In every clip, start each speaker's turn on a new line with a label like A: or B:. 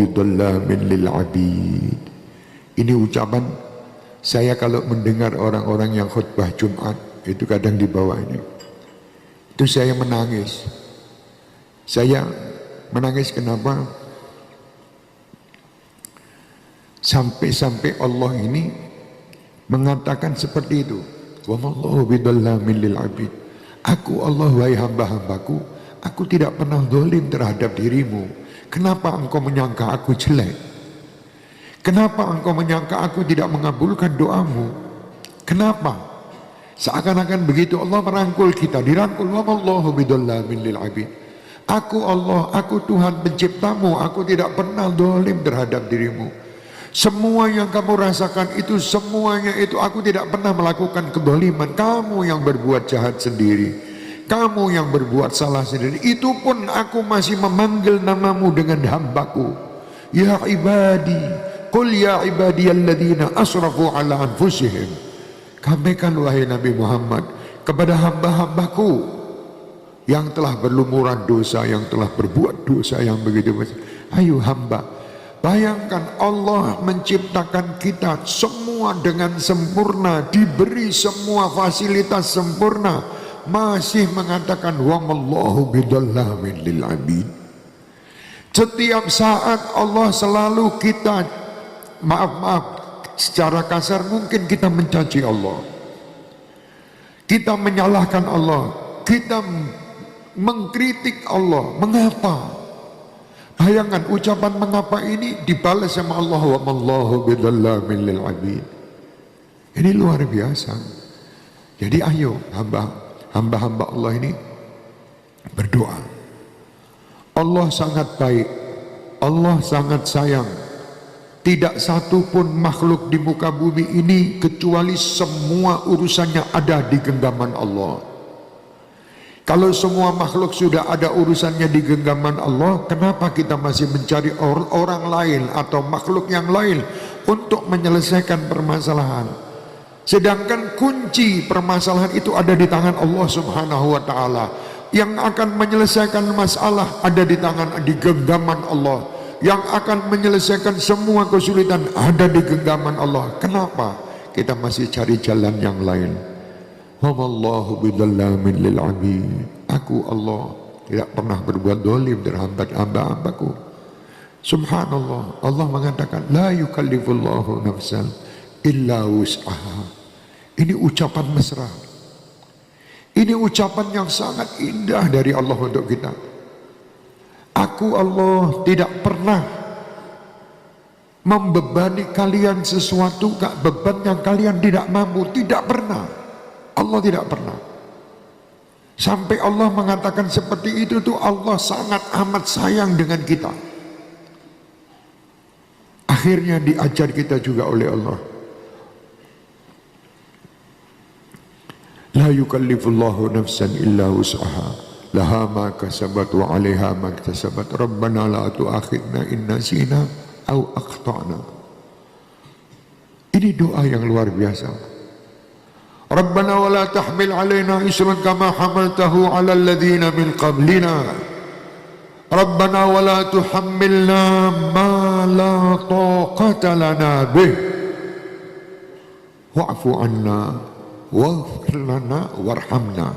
A: bidhallamin lil abid. Ini ucapan saya kalau mendengar orang-orang yang khutbah Jumat itu kadang di bawah ini. Itu saya menangis. Saya menangis kenapa? Sampai-sampai Allah ini mengatakan seperti itu. Wa mallahu bidhallamin lil abid. Aku Allah wahai hamba-hambaku, aku tidak pernah zalim terhadap dirimu. Kenapa engkau menyangka aku jelek? Kenapa engkau menyangka aku tidak mengabulkan doamu? Kenapa? Seakan-akan begitu Allah merangkul kita, dirangkul. Wa mallahu bidhallamin lil abid. Aku Allah, aku Tuhan penciptamu, aku tidak pernah zalim terhadap dirimu. Semua yang kamu rasakan itu, semuanya itu aku tidak pernah melakukan kezaliman. Kamu yang berbuat jahat sendiri, kamu yang berbuat salah sendiri. Itu pun aku masih memanggil namamu dengan hambaku. Ya ibadi, qul ya ibadiyalladzina asrafu ala anfusihim. Katakan wahai Nabi Muhammad kepada hamba-hambaku yang telah berlumuran dosa, yang telah berbuat dosa yang begitu besar. Ayo hamba, bayangkan Allah menciptakan kita semua dengan sempurna, diberi semua fasilitas sempurna, masih mengatakan wa mallahu bidhallamin lil abid. Setiap saat Allah selalu kita, maaf secara kasar mungkin kita mencaci Allah, kita menyalahkan Allah, kita mengkritik Allah. Mengapa? Bayangkan ucapan mengapa ini dibalas sama Allah, wa mallahu bidhallamin lil abid. Ini luar biasa. Jadi ayo hamba-hamba Allah ini berdoa. Allah sangat baik, Allah sangat sayang. Tidak satu pun makhluk di muka bumi ini kecuali semua urusannya ada di genggaman Allah. Kalau semua makhluk sudah ada urusannya di genggaman Allah, kenapa kita masih mencari orang lain atau makhluk yang lain untuk menyelesaikan permasalahan? Sedangkan kunci permasalahan itu ada di tangan Allah Subhanahu wa taala. Yang akan menyelesaikan masalah ada di tangan, di genggaman Allah. Yang akan menyelesaikan semua kesulitan ada di genggaman Allah. Kenapa kita masih cari jalan yang lain? Wa mallahu bidhallamin lil abid. Aku Allah tidak pernah berbuat zalim terhadap hamba-hambaku. Subhanallah, Allah mengatakan la yukallifullahu nafsan illa wus'aha. Ini ucapan mesra. Ini ucapan yang sangat indah dari Allah untuk kita. Aku Allah tidak pernah membebani kalian sesuatu, beban yang kalian tidak mampu. Tidak pernah. Allah tidak pernah. Sampai Allah mengatakan seperti itu tuh, Allah sangat amat sayang dengan kita. Akhirnya diajar kita juga oleh Allah. La yukallifullahu nafsan illa wus'aha. Laha ma kasabat wa 'alaiha ma iktasabat. Rabbana la tu'akhidna in nasina aw akhtana. Ini doa yang luar biasa. Rabbana wa la tahmil 'alaina isran kama hamaltahu 'alal ladzina min qablina. Rabbana wa la tuhammilna ma la taqata lana bih. Wa'fu 'anna waghfir lana warhamna.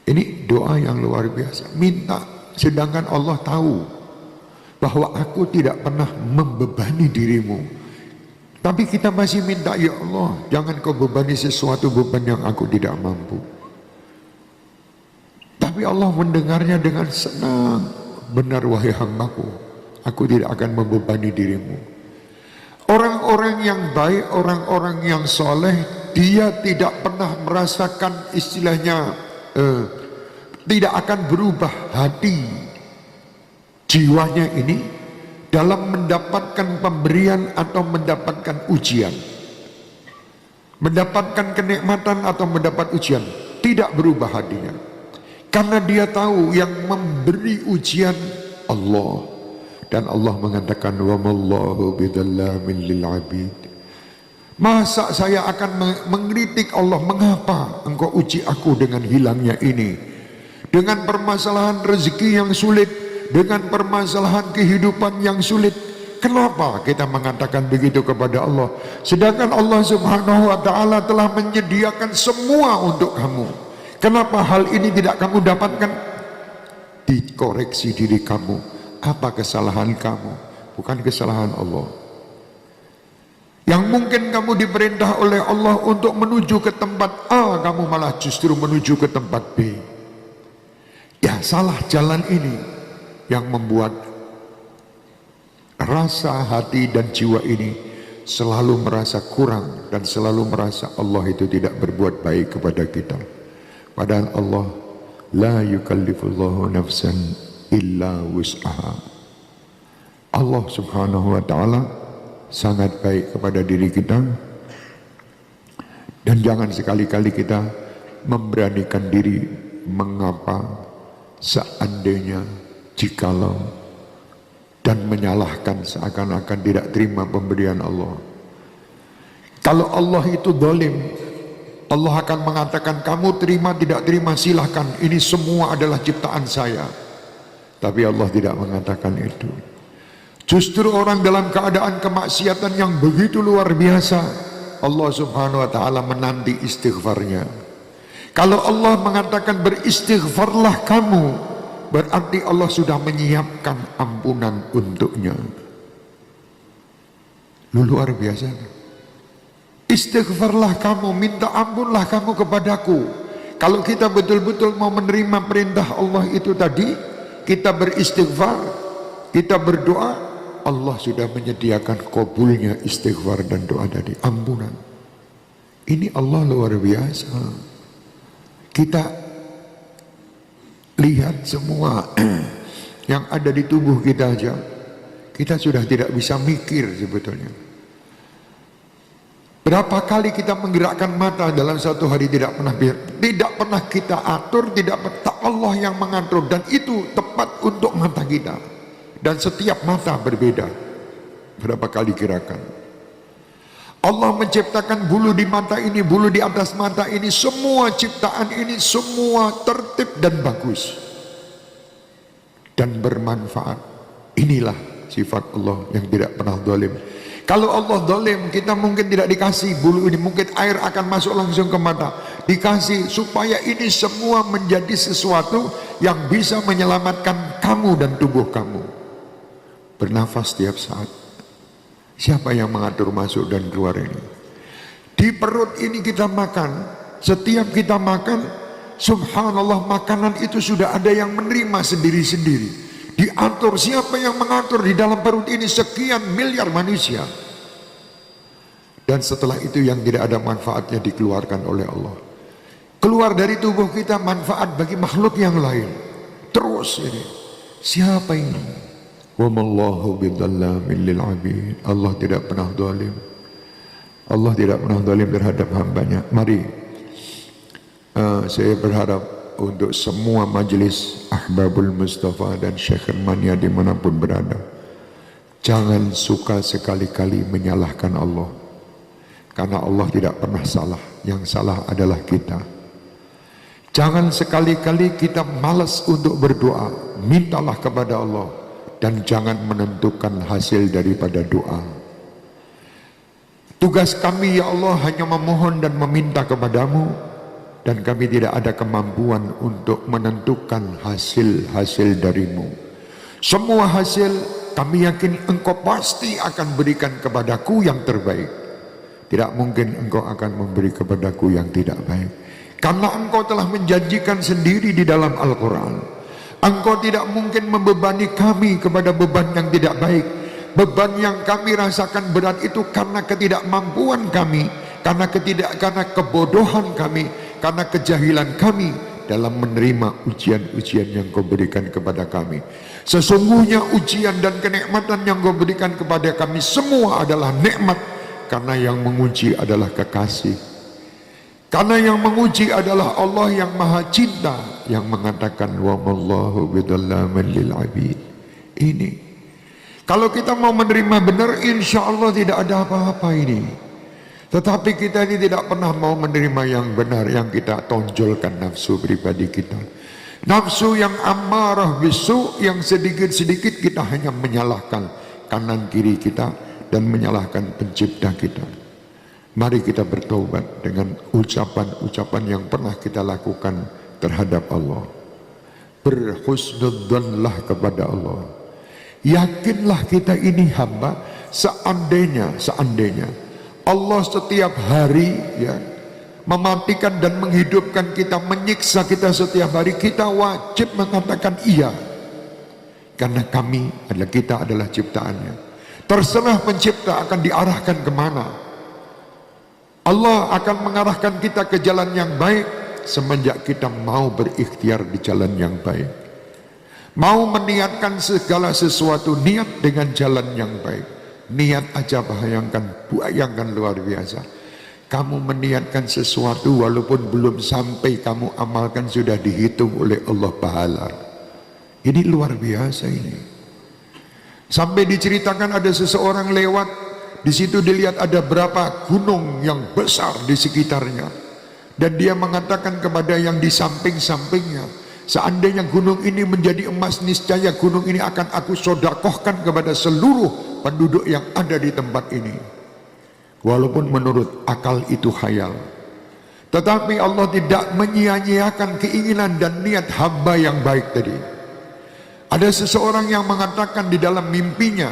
A: Ini doa yang luar biasa. Minta, sedangkan Allah tahu bahwa aku tidak pernah membebani dirimu. Tapi kita masih minta, ya Allah, jangan kau bebani sesuatu beban yang aku tidak mampu. Tapi Allah mendengarnya dengan senang. Benar wahai hambaku, aku tidak akan membebani dirimu. Orang-orang yang baik, orang-orang yang soleh, dia tidak pernah merasakan istilahnya tidak akan berubah hati jiwanya ini dalam mendapatkan pemberian atau mendapatkan ujian, mendapatkan kenikmatan atau mendapat ujian. Tidak berubah hatinya, karena dia tahu yang memberi ujian Allah. Dan Allah mengatakan wa mallahu bidhallamin lil abid. Masa saya akan mengkritik Allah, mengapa engkau uji aku dengan hilangnya ini, dengan permasalahan rezeki yang sulit, dengan permasalahan kehidupan yang sulit. Kenapa kita mengatakan begitu kepada Allah? Sedangkan Allah Subhanahu wa Ta'ala telah menyediakan semua untuk kamu. Kenapa hal ini tidak kamu dapatkan? Dikoreksi diri kamu. Apa kesalahan kamu? Bukan kesalahan Allah. Yang mungkin kamu diperintah oleh Allah untuk menuju ke tempat A, kamu malah justru menuju ke tempat B. Ya, salah jalan ini yang membuat rasa hati dan jiwa ini selalu merasa kurang dan selalu merasa Allah itu tidak berbuat baik kepada kita. Padahal Allah la yukallifullahu nafsan illa wus'aha. Allah Subhanahu wa Ta'ala sangat baik kepada diri kita, dan jangan sekali-kali kita memberanikan diri mengapa seandainya jikalau dan menyalahkan seakan-akan tidak terima pemberian Allah. Kalau Allah itu zalim, Allah akan mengatakan kamu terima tidak terima silahkan, ini semua adalah ciptaan saya. Tapi Allah tidak mengatakan itu. Justru orang dalam keadaan kemaksiatan yang begitu luar biasa, Allah Subhanahu wa Ta'ala menanti istighfarnya. Kalau Allah mengatakan beristighfarlah kamu, berarti Allah sudah menyiapkan ampunan untuknya. Luar biasa. Istighfarlah kamu, minta ampunlah kamu kepadaku. Kalau kita betul-betul mau menerima perintah Allah itu tadi, kita beristighfar, kita berdoa, Allah sudah menyediakan kabulnya istighfar dan doa tadi, ampunan. Ini Allah luar biasa. Kita lihat semua yang ada di tubuh kita aja, kita sudah tidak bisa mikir sebetulnya. Berapa kali kita menggerakkan mata dalam satu hari tidak pernah kita atur, Allah yang mengatur, dan itu tepat untuk mata kita. Dan setiap mata berbeda. Berapa kali gerakan. Allah menciptakan bulu di mata ini, bulu di atas mata ini, semua ciptaan ini semua tertib dan bagus dan bermanfaat. Inilah sifat Allah yang tidak pernah zalim. Kalau Allah zalim, kita mungkin tidak dikasih bulu ini, mungkin air akan masuk langsung ke mata. Dikasih supaya ini semua menjadi sesuatu yang bisa menyelamatkan kamu dan tubuh kamu. Bernafas setiap saat. Siapa yang mengatur masuk dan keluar ini? Di perut ini kita makan. Setiap kita makan, subhanallah, makanan itu sudah ada yang menerima sendiri-sendiri. Diatur. Siapa yang mengatur di dalam perut ini? Sekian miliar manusia. Dan setelah itu yang tidak ada manfaatnya dikeluarkan oleh Allah. Keluar dari tubuh kita manfaat bagi makhluk yang lain. Terus ini. Siapa ini? Wa mallahu bidzallamin lil 'abid. Allah tidak pernah zalim. Allah tidak pernah zalim terhadap hambanya. Mari saya berharap untuk semua majelis Ahbabul Mustafa dan Syekh Mania dimanapun berada, jangan suka sekali-kali menyalahkan Allah, karena Allah tidak pernah salah. Yang salah adalah kita. Jangan sekali-kali kita malas untuk berdoa. Mintalah kepada Allah. Dan jangan menentukan hasil daripada doa. Tugas kami ya Allah hanya memohon dan meminta kepadamu, dan kami tidak ada kemampuan untuk menentukan hasil-hasil darimu. Semua hasil kami yakin engkau pasti akan berikan kepadaku yang terbaik. Tidak mungkin engkau akan memberi kepadaku yang tidak baik, karena engkau telah menjanjikan sendiri di dalam Al-Quran. Engkau tidak mungkin membebani kami kepada beban yang tidak baik. Beban yang kami rasakan berat itu karena ketidakmampuan kami, karena kebodohan kami, karena kejahilan kami dalam menerima ujian-ujian yang kau berikan kepada kami. Sesungguhnya ujian dan kenikmatan yang kau berikan kepada kami semua adalah nikmat, karena yang menguji adalah kekasih. Karena yang menguji adalah Allah yang maha cinta, yang mengatakan wa mallahu bidzallamin lil 'abid. Ini kalau kita mau menerima benar, insya Allah tidak ada apa-apa ini. Tetapi kita ini tidak pernah mau menerima yang benar, yang kita tonjolkan nafsu pribadi kita. Nafsu yang amarah bisu, yang sedikit-sedikit kita hanya menyalahkan kanan kiri kita dan menyalahkan pencipta kita. Mari kita bertobat dengan ucapan-ucapan yang pernah kita lakukan terhadap Allah. Berhusnudzonlah kepada Allah. Yakinlah kita ini hamba. Seandainya Allah setiap hari ya mematikan dan menghidupkan kita, menyiksa kita setiap hari, kita wajib mengatakan iya, karena kita adalah ciptaannya. Terserah pencipta akan diarahkan kemana. Allah akan mengarahkan kita ke jalan yang baik semenjak kita mau berikhtiar di jalan yang baik, mau meniatkan segala sesuatu, niat dengan jalan yang baik. Niat aja bayangkan luar biasa. Kamu meniatkan sesuatu walaupun belum sampai kamu amalkan, sudah dihitung oleh Allah pahala. Ini luar biasa ini. Sampai diceritakan ada seseorang lewat, di situ dilihat ada berapa gunung yang besar di sekitarnya, dan dia mengatakan kepada yang di samping-sampingnya, seandainya gunung ini menjadi emas, niscaya gunung ini akan aku sodakohkan kepada seluruh penduduk yang ada di tempat ini. Walaupun menurut akal itu khayal, tetapi Allah tidak menyia-nyiakan keinginan dan niat hamba yang baik tadi. Ada seseorang yang mengatakan di dalam mimpinya,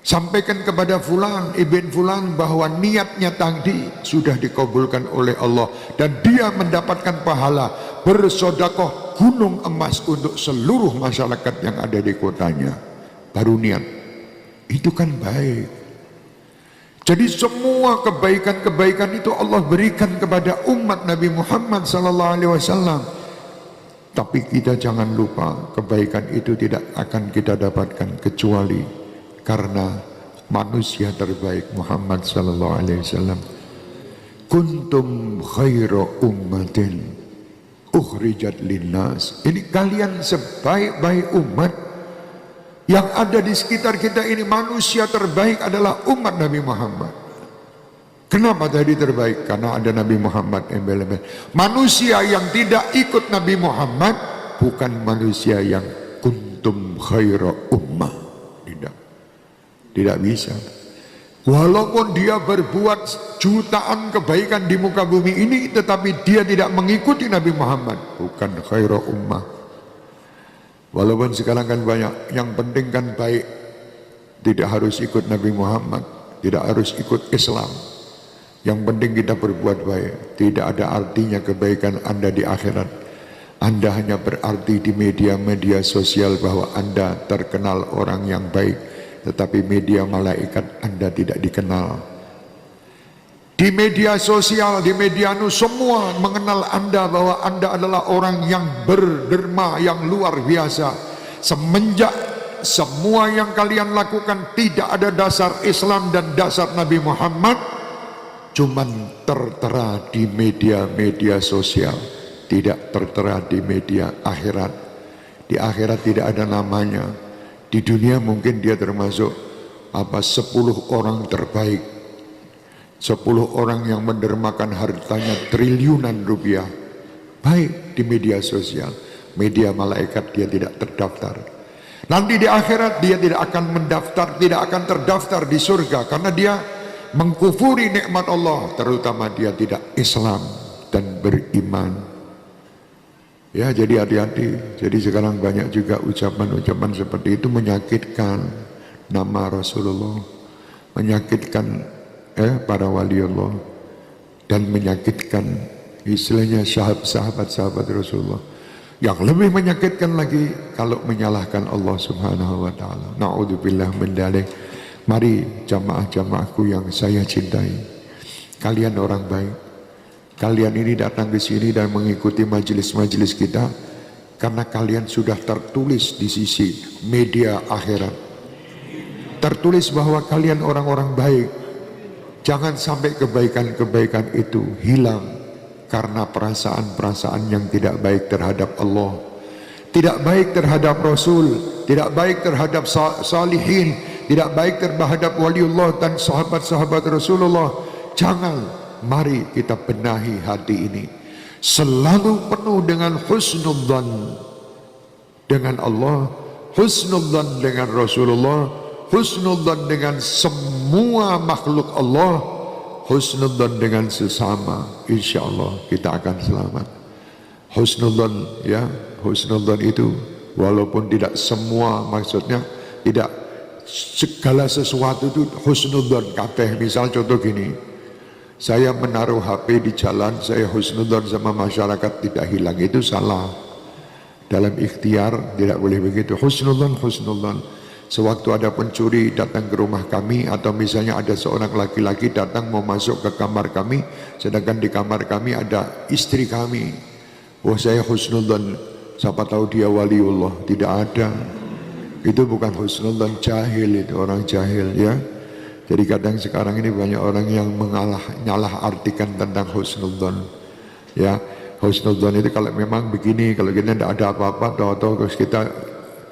A: sampaikan kepada fulan ibn fulan bahwa niatnya tadi sudah dikabulkan oleh Allah dan dia mendapatkan pahala bersodakoh gunung emas untuk seluruh masyarakat yang ada di kotanya. Baru niat. Itu kan baik. Jadi semua kebaikan-kebaikan itu Allah berikan kepada umat Nabi Muhammad SAW. Tapi kita jangan lupa, kebaikan itu tidak akan kita dapatkan kecuali karena manusia terbaik Muhammad SAW. Kuntum khaira ummatin ukhrijat linnas. Ini kalian sebaik-baik umat yang ada di sekitar kita ini. Manusia terbaik adalah umat Nabi Muhammad. Kenapa tadi terbaik? Karena ada Nabi Muhammad embel-embel. Manusia yang tidak ikut Nabi Muhammad bukan manusia yang kuntum khaira ummah. Tidak bisa. Walaupun dia berbuat jutaan kebaikan di muka bumi ini, tetapi dia tidak mengikuti Nabi Muhammad, bukan khaira ummah. Walaupun sekarang kan banyak, yang penting kan baik, tidak harus ikut Nabi Muhammad, tidak harus ikut Islam. Yang penting kita berbuat baik. Tidak ada artinya kebaikan Anda di akhirat. Anda hanya berarti di media-media sosial bahwa Anda terkenal orang yang baik, tetapi media malaikat Anda tidak dikenal. Di media sosial, di media semua mengenal Anda bahwa Anda adalah orang yang berderma, yang luar biasa. Semenjak semua yang kalian lakukan tidak ada dasar Islam dan dasar Nabi Muhammad, cuman tertera di media-media sosial, tidak tertera di media akhirat. Di akhirat tidak ada namanya. Di dunia mungkin dia termasuk 10 orang terbaik, 10 orang yang mendermakan hartanya triliunan rupiah. Baik di media sosial, media malaikat dia tidak terdaftar. Nanti di akhirat dia tidak akan mendaftar, tidak akan terdaftar di surga, karena dia mengkufuri nikmat Allah, terutama dia tidak Islam dan beriman. Ya, jadi hati-hati. Jadi sekarang banyak juga ucapan-ucapan seperti itu menyakitkan nama Rasulullah, menyakitkan para wali Allah, dan menyakitkan istilahnya sahabat-sahabat Rasulullah. Yang lebih menyakitkan lagi kalau menyalahkan Allah Subhanahu wa taala. Naudzubillah min dzalik. Mari jamaah-jamaahku yang saya cintai, kalian orang baik. Kalian ini datang ke sini dan mengikuti majelis-majelis kita karena kalian sudah tertulis di sisi media akhirat. Tertulis bahwa kalian orang-orang baik. Jangan sampai kebaikan-kebaikan itu hilang karena perasaan-perasaan yang tidak baik terhadap Allah, tidak baik terhadap Rasul, tidak baik terhadap salihin, tidak baik terhadap waliullah dan sahabat-sahabat Rasulullah. Jangan, mari kita benahi hati ini. selalu penuh dengan husnudzan dengan Allah, husnudzan dengan Rasulullah, husnudzan dengan semua makhluk Allah, husnudzan dengan sesama. Insya Allah kita akan selamat. Husnudzan, ya, husnudzan itu walaupun tidak semua, maksudnya tidak segala sesuatu itu husnudzan kabeh. Misal contoh gini, saya menaruh HP di jalan, saya husnudzan sama masyarakat tidak hilang, itu salah. Dalam ikhtiar tidak boleh begitu. Husnudzan, husnudzan. Sewaktu ada pencuri datang ke rumah kami, atau misalnya ada seorang laki-laki datang mau masuk ke kamar kami, sedangkan di kamar kami ada istri kami, wah saya husnudzan, siapa tahu dia waliullah. Tidak ada. Itu bukan husnudzan, jahil, itu orang jahil, ya. Jadi kadang sekarang ini banyak orang yang nyalah artikan tentang husnudzan, ya. Husnudzan itu kalau memang begini, kalau kita tidak ada apa-apa, tahu-tahu terus kita